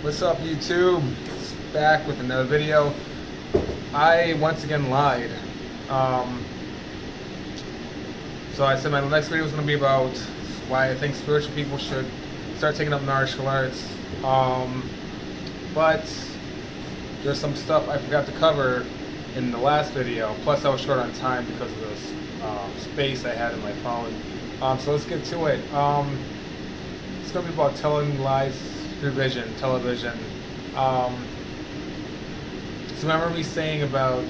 What's up, YouTube? Back with another video. I once again lied. Um, so I said my next video is going to be about why I think spiritual people should start taking up martial arts. But there's some stuff I forgot to cover in the last video. Plus, I was short on time because of the space I had in my phone. So let's get to it. It's going to be about telling lies through television. Um, so remember me saying about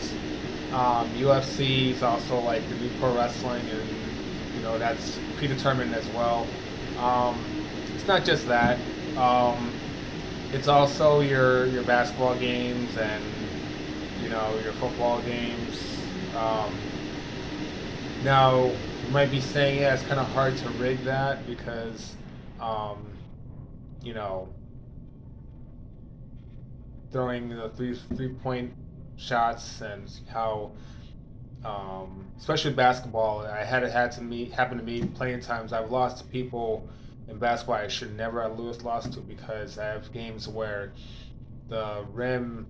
UFC is also like the new pro wrestling, and that's predetermined as well. Um, it's not just that. It's also your basketball games and your football games. Um, Now you might be saying, yeah, it's kind of hard to rig that because um, you know throwing the three point shots and how especially basketball. I had to meet happen to me plenty of times. I've lost to people in basketball I should never have lost to because I have games where the rim,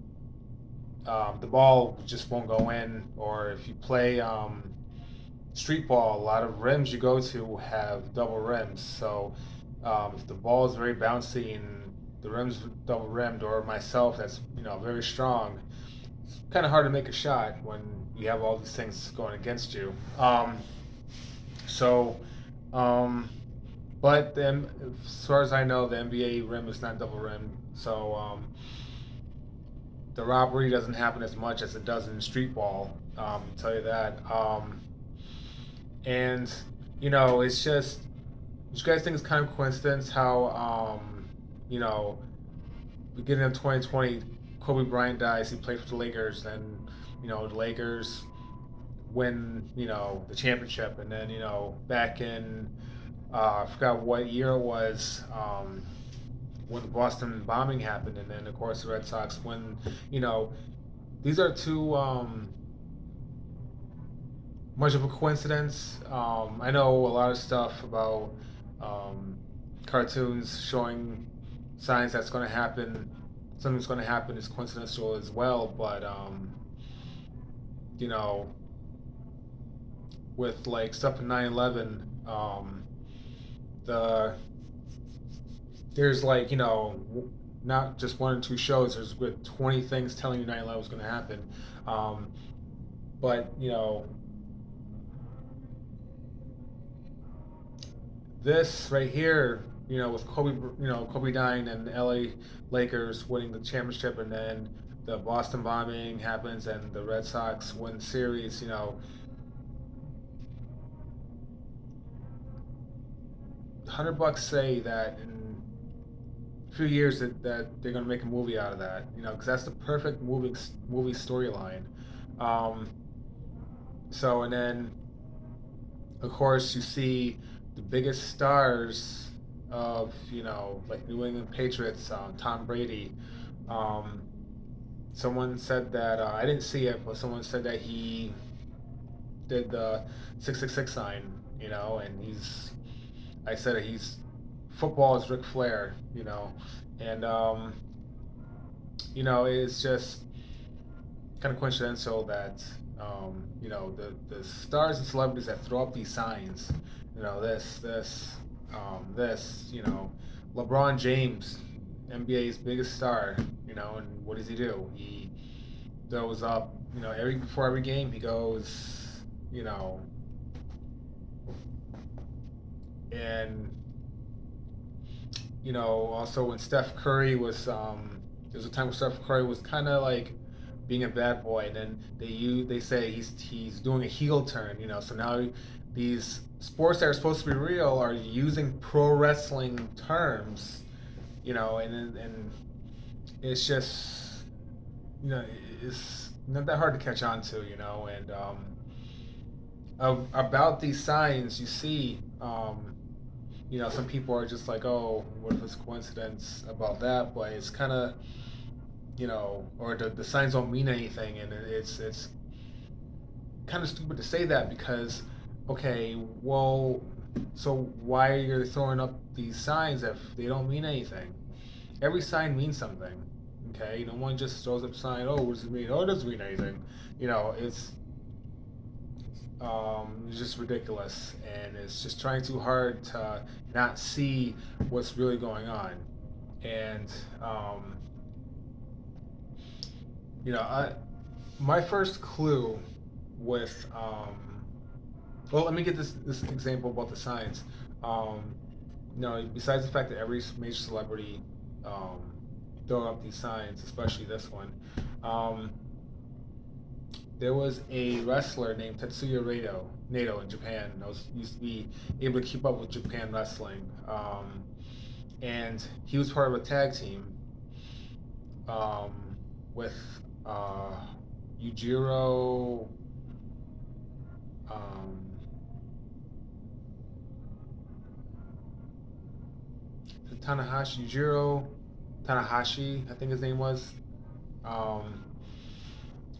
the ball just won't go in, or if you play street ball, a lot of rims you go to have double rims. So if the ball is very bouncy and the rim's double rimmed, or myself that's very strong, it's kind of hard to make a shot when you have all these things going against you. So, um, but then, as far as I know, the NBA rim is not double rimmed. So the robbery doesn't happen as much as it does in street ball. I'll tell you that. And it's just, you guys think it's kind of coincidence how beginning of 2020, Kobe Bryant dies. He played for the Lakers, and the Lakers win the championship, and then back in I forgot what year it was, when the Boston bombing happened, and then of course the Red Sox win. You know, these are two much of a coincidence. I know a lot of stuff about um, cartoons showing signs that's going to happen. Something's going to happen is coincidental as well, but you know, with like stuff in 9/11, the there's like not just one or two shows. There's with 20 things telling you 9/11 was going to happen, um, but this right here, with Kobe, Kobe dying and the LA Lakers winning the championship, and then the Boston bombing happens and the Red Sox win the series. 100 bucks say that in a few years that they're gonna make a movie out of that. Because that's the perfect movie storyline. Um, so and then of course you see the biggest stars of like New England Patriots, Tom Brady. Um, Someone said that I didn't see it, but someone said that he did the 666 sign. And I said that he's football is Ric Flair. And it's just kind of coincidental that the stars and celebrities that throw up these signs, this, LeBron James, NBA's biggest star, and what does he do? He goes up, every before every game he goes, and also when Steph Curry was, there was a time when Steph Curry was kind of like being a bad boy, and then they say he's doing a heel turn. So now these sports that are supposed to be real are using pro wrestling terms. And it's just it's not that hard to catch on to. And about these signs you see. Some people are just like, oh, what if it's coincidence about that? But it's kind of, or the signs don't mean anything, and it's kind of stupid to say that because, okay, well, so why are you throwing up these signs if they don't mean anything? every sign means something. Okay, no one just throws up a sign. Oh, what does it mean? Oh, it doesn't mean anything. It's just ridiculous, and it's just trying too hard to not see what's really going on. And um, my first clue with well, let me get this example about the signs. Um, Besides the fact that every major celebrity um, throw up these signs, especially this one, um, there was a wrestler named Tetsuya Nato in Japan. I used to be able to keep up with Japan wrestling, and he was part of a tag team um, with uh, Yujiro. Um, Yujiro Tanahashi, I think his name was, um,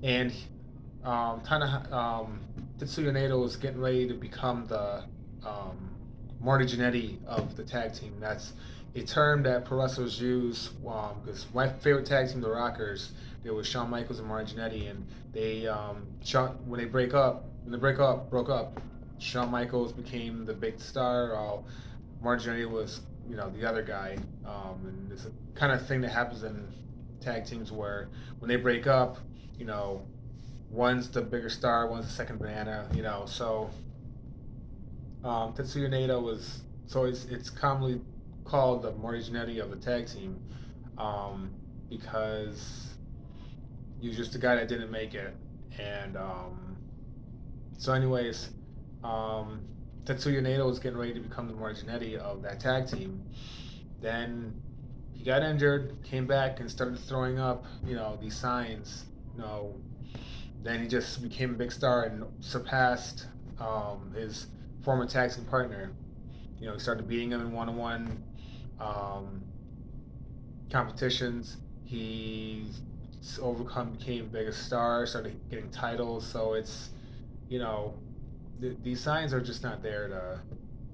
and Tetsuya Naito was getting ready to become the um, Marty Jannetty of the tag team. That's a term that pro wrestlers use because my favorite tag team, the Rockers, there was Shawn Michaels and Marty Jannetty, and when they broke up, Shawn Michaels became the big star. Marty Jannetty was the other guy, and it's a kind of thing that happens in tag teams where when they break up, you know one's the bigger star, one's the second banana, So Tetsuya Naito was so it's commonly called the Marty Jannetty of the tag team, because he was just the guy that didn't make it, and anyways, um, Tetsuya Naito was getting ready to become the Marty Jannetty of that tag team. Then he got injured, came back, and started throwing up, these signs, Then he just became a big star and surpassed his former tag team partner. He started beating him in one-on-one competitions. He became a bigger star, started getting titles. So it's, these signs are just not there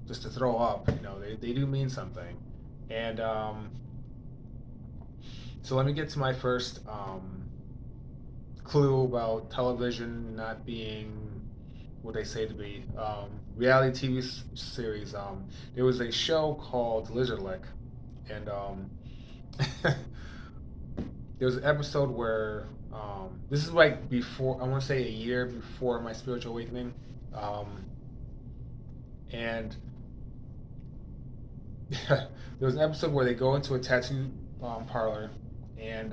to throw up. They do mean something. And so let me get to my first clue about television not being what they say to be. Reality TV series. There was a show called Lizard Lick, and there was an episode where this is like before, I want to say a year before my spiritual awakening, and there was an episode where they go into a tattoo parlor, and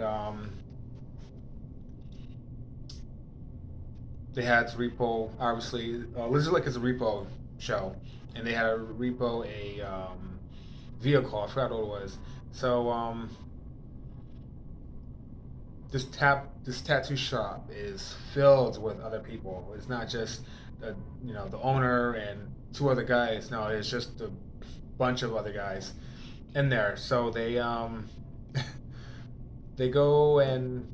they had to repo. Obviously, Lizard Lick is a repo show, and they had to repo a vehicle. I forgot what it was. So this tattoo shop is filled with other people. It's not just the owner and two other guys. No, it's just a bunch of other guys in there. So they they go and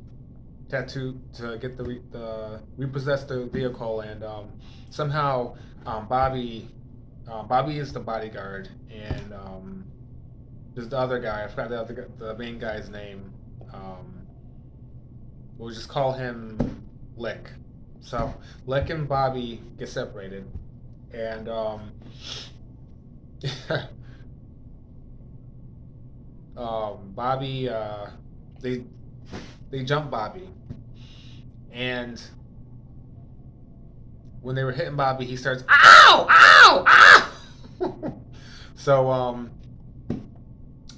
tattoo to get the repossess the vehicle, and somehow Bobby is the bodyguard, and there's the other guy. I forgot the main guy's name. We'll just call him Lick. So Lick and Bobby get separated, and Bobby they jump Bobby, and when they were hitting Bobby, he starts ow ow ow. So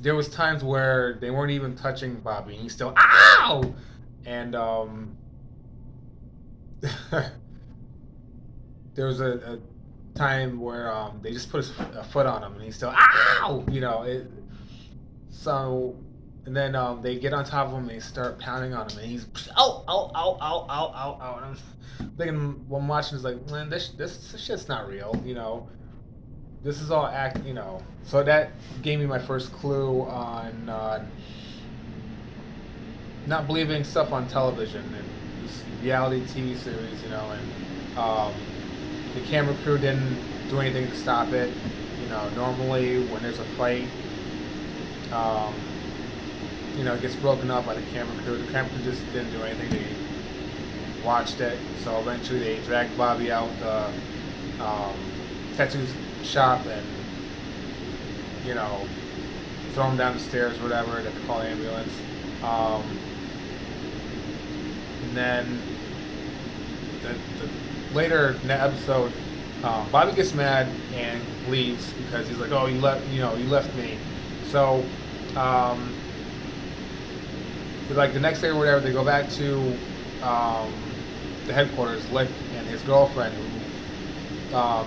there was times where they weren't even touching Bobby, and he's still ow, and there was a time where they just put a foot on him, and he's still ow, so. And then they get on top of him and they start pounding on him, and he's oh oh oh oh oh oh oh. And I'm thinking, when I'm watching, is like, man, this shit's not real, This is all act, So that gave me my first clue on not believing stuff on television and this reality TV series, And the camera crew didn't do anything to stop it. Normally when there's a fight. it gets broken up by the camera crew. The camera crew just didn't do anything. They watched it. So eventually they dragged Bobby out the tattoo shop and, throw him down the stairs or whatever. They had to call the ambulance. And then the later in the episode, Bobby gets mad and leaves because he's like, "Oh, you left me." So, like the next day or whatever, they go back to the headquarters. Lick and his girlfriend, who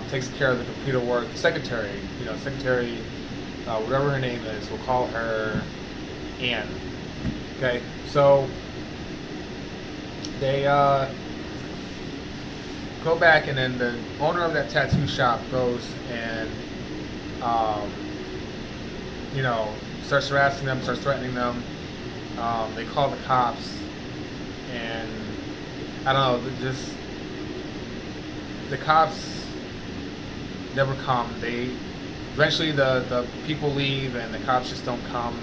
takes care of the computer work, the secretary. Secretary, whatever her name is, we'll call her Anne. Okay, so they go back, and then the owner of that tattoo shop goes and starts harassing them, starts threatening them. They call the cops, and I don't know, just the cops never come. They eventually the people leave, and the cops just don't come,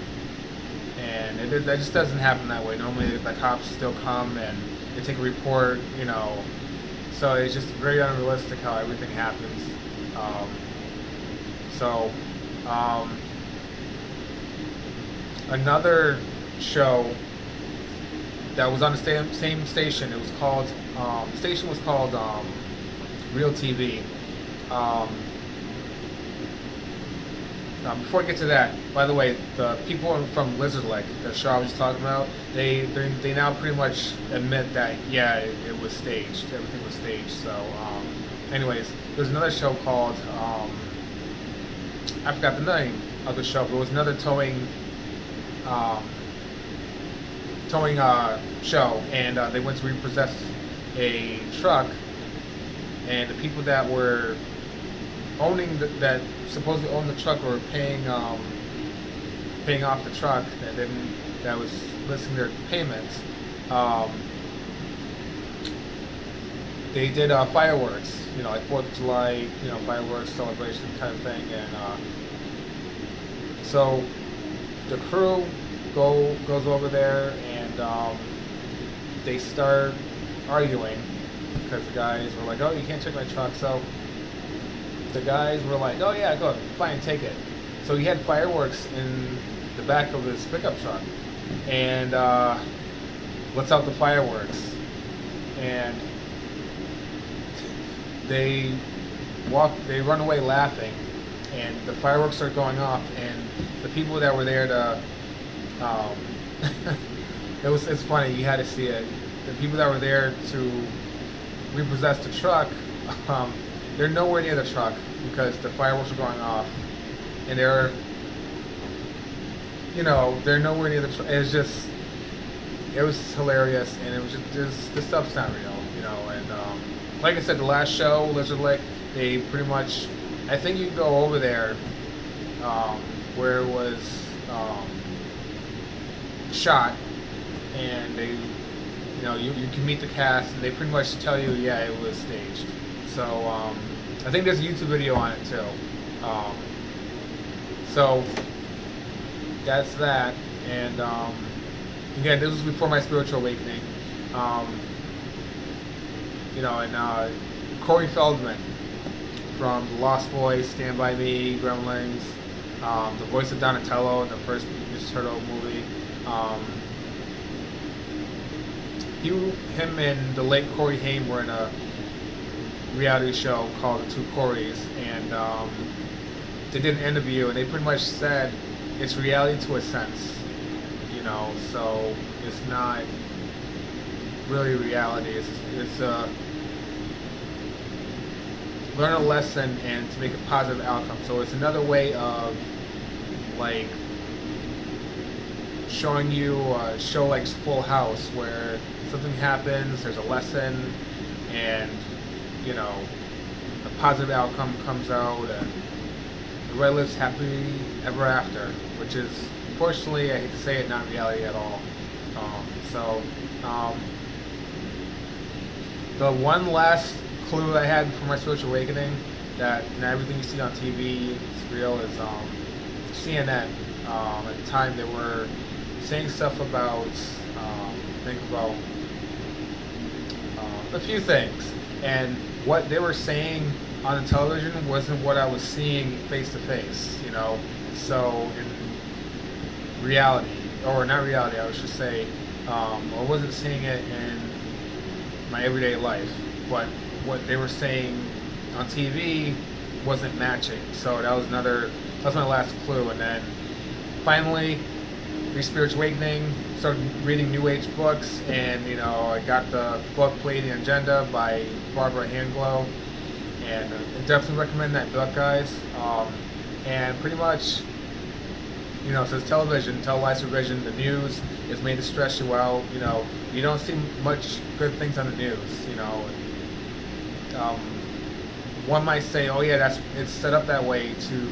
and that just doesn't happen that way. Normally the cops still come and they take a report, So it's just very unrealistic how everything happens. Another show that was on the same station. It was called. The station was called Real TV. Before I get to that, by the way, the people from Lizard Lake, the show I was just talking about, they now pretty much admit that it was staged. Everything was staged. So, anyways, there's another show called I forgot the name of the show, but it was another towing show, and they went to repossess a truck, and the people that were owning that supposedly owned the truck were paying off the truck that was listing their payments. They did fireworks, like 4th of July, fireworks celebration kind of thing, and so the crew goes over there, and they start arguing because the guys were like, "Oh, you can't check my truck." So the guys were like, "Oh yeah, go fine, take it." So he had fireworks in the back of his pickup truck, and lets out the fireworks, and they run away laughing, and the fireworks are going off, and the people that were there to it's funny, you had to see it. The people that were there to repossess the truck, they're nowhere near the truck because the fireworks are going off, and they're nowhere near the truck. It was hilarious, and it was just this stuff's not real, and like I said, the last show, Lizard Lake, they pretty much, I think you can go over there where it was shot, and they, you can meet the cast, and they pretty much tell you, it was staged. So I think there's a YouTube video on it too. So that's that, and again, this was before my spiritual awakening. And Corey Feldman from The Lost Boys, Stand By Me, Gremlins, the voice of Donatello in the first Ninja Turtle movie. Him and the late Corey Haim were in a reality show called The Two Corys, and they did an interview, and they pretty much said it's reality to a sense, so it's not really reality. It's learn a lesson and to make a positive outcome. So it's another way of like showing you a show like Full House, where something happens, there's a lesson, and a positive outcome comes out, and everybody lives happily ever after, which is, unfortunately, I hate to say it, not reality at all. The one last clue I had for my spiritual awakening, that not everything you see on TV is real, is CNN. At the time, they were saying stuff about, think about a few things, and what they were saying on the television wasn't what I was seeing face to face. So in reality, or not reality, I would just say, I wasn't seeing it in my everyday life, but what they were saying on TV wasn't matching. So that was my last clue, and then finally Spiritual Awakening, started reading New Age books, and I got the book Pleiadian Agenda by Barbara Hanglow, and I definitely recommend that book, guys. And pretty much, it says televised revision, the news is made to stress you out. You don't see much good things on the news. Um, One might say, oh yeah, it's set up that way to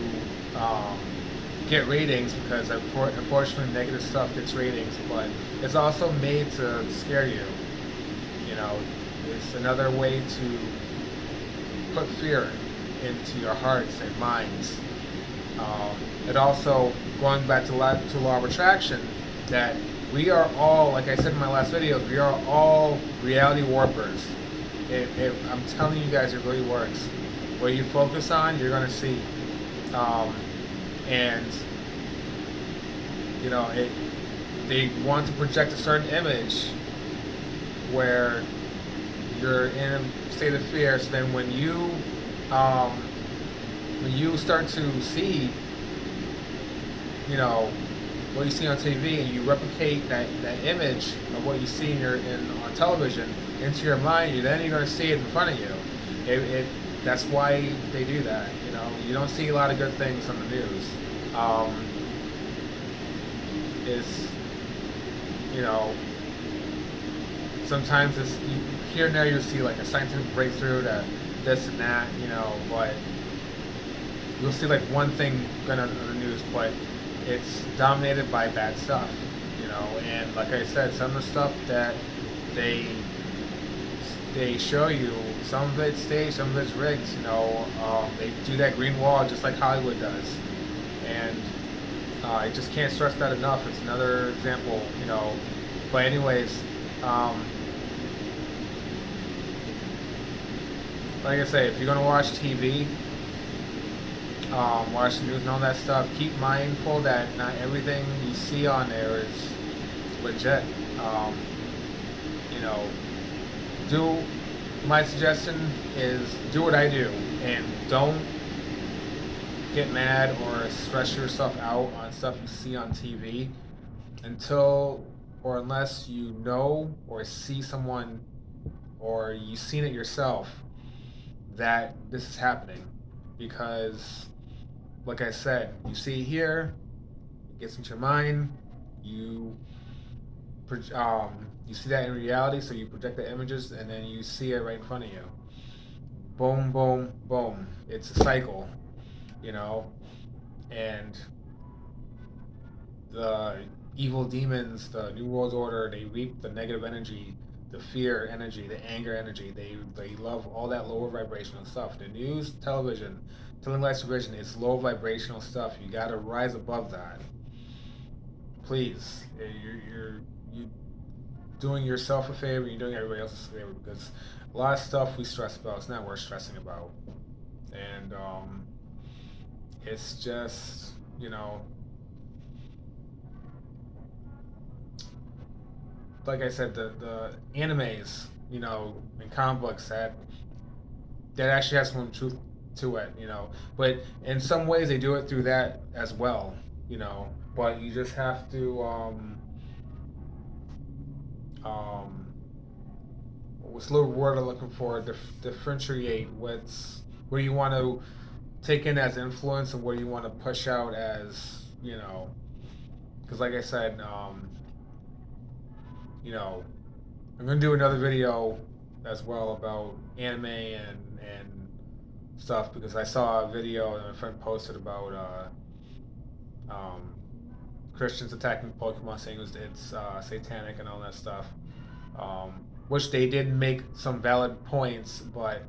get ratings, because unfortunately negative stuff gets ratings, but it's also made to scare you. It's another way to put fear into your hearts and minds. It also, going back to law of attraction, that we are all, like I said in my last videos, we are all reality warpers. I'm telling you guys, it really works. What you focus on, you're going to see. And they want to project a certain image where you're in a state of fear. So then when you start to see what you see on TV, and you replicate that image of what you see on television into your mind, then you're going to see it in front of you. That's why they do that. You don't see a lot of good things on the news. It's sometimes it's here and there you see like a scientific breakthrough to this and that, but you'll see like one thing going on the news, but it's dominated by bad stuff, and like I said, some of the stuff that they show you, some of it's staged, some of it's rigged. They do that green wall just like Hollywood does, and I just can't stress that enough. It's another example, But anyways, like I say, if you're gonna watch TV, watch the news and all that stuff, keep mindful that not everything you see on there is legit. My suggestion is do what I do, and don't get mad or stress yourself out on stuff you see on TV until or unless you know or see someone or you've seen it yourself that this is happening. Because, like I said, you see it here, it gets into your mind, you you see that in reality, so you project the images, and then you see it right in front of you. Boom, boom, boom. It's a cycle, and the evil demons, the New World Order, they reap the negative energy, the fear energy, the anger energy. They love all that lower vibrational stuff. The news, television, telling lights vision is low vibrational stuff. You got to rise above that. Please, you're doing yourself a favor. You're doing everybody else a favor, because a lot of stuff we stress about, it's not worth stressing about, and it's just like I said, the animes, and comic books that actually has some truth to it, But in some ways, they do it through that as well, But you just have to what's the word I'm looking for? Differentiate where you want to take in as influence and where you want to push out as, because like I said, I'm gonna do another video as well about anime and stuff, because I saw a video that my friend posted about Christians attacking Pokemon, saying it's satanic and all that stuff. Which they did make some valid points, but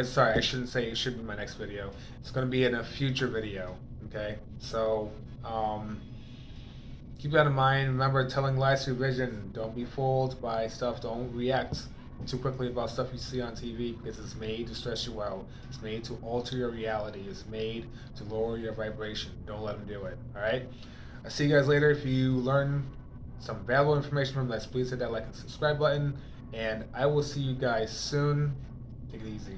sorry, I shouldn't say it should be my next video. It's going to be in a future video. Okay, so Keep that in mind. Remember, telling lies through vision. Don't be fooled by stuff. Don't react too quickly about stuff you see on TV because it's made to stress you out. It's made to alter your reality. It's made to lower your vibration. Don't let them do it. All right. I'll see you guys later. If you learn some valuable information from this, please hit that like and subscribe button. And I will see you guys soon. Take it easy.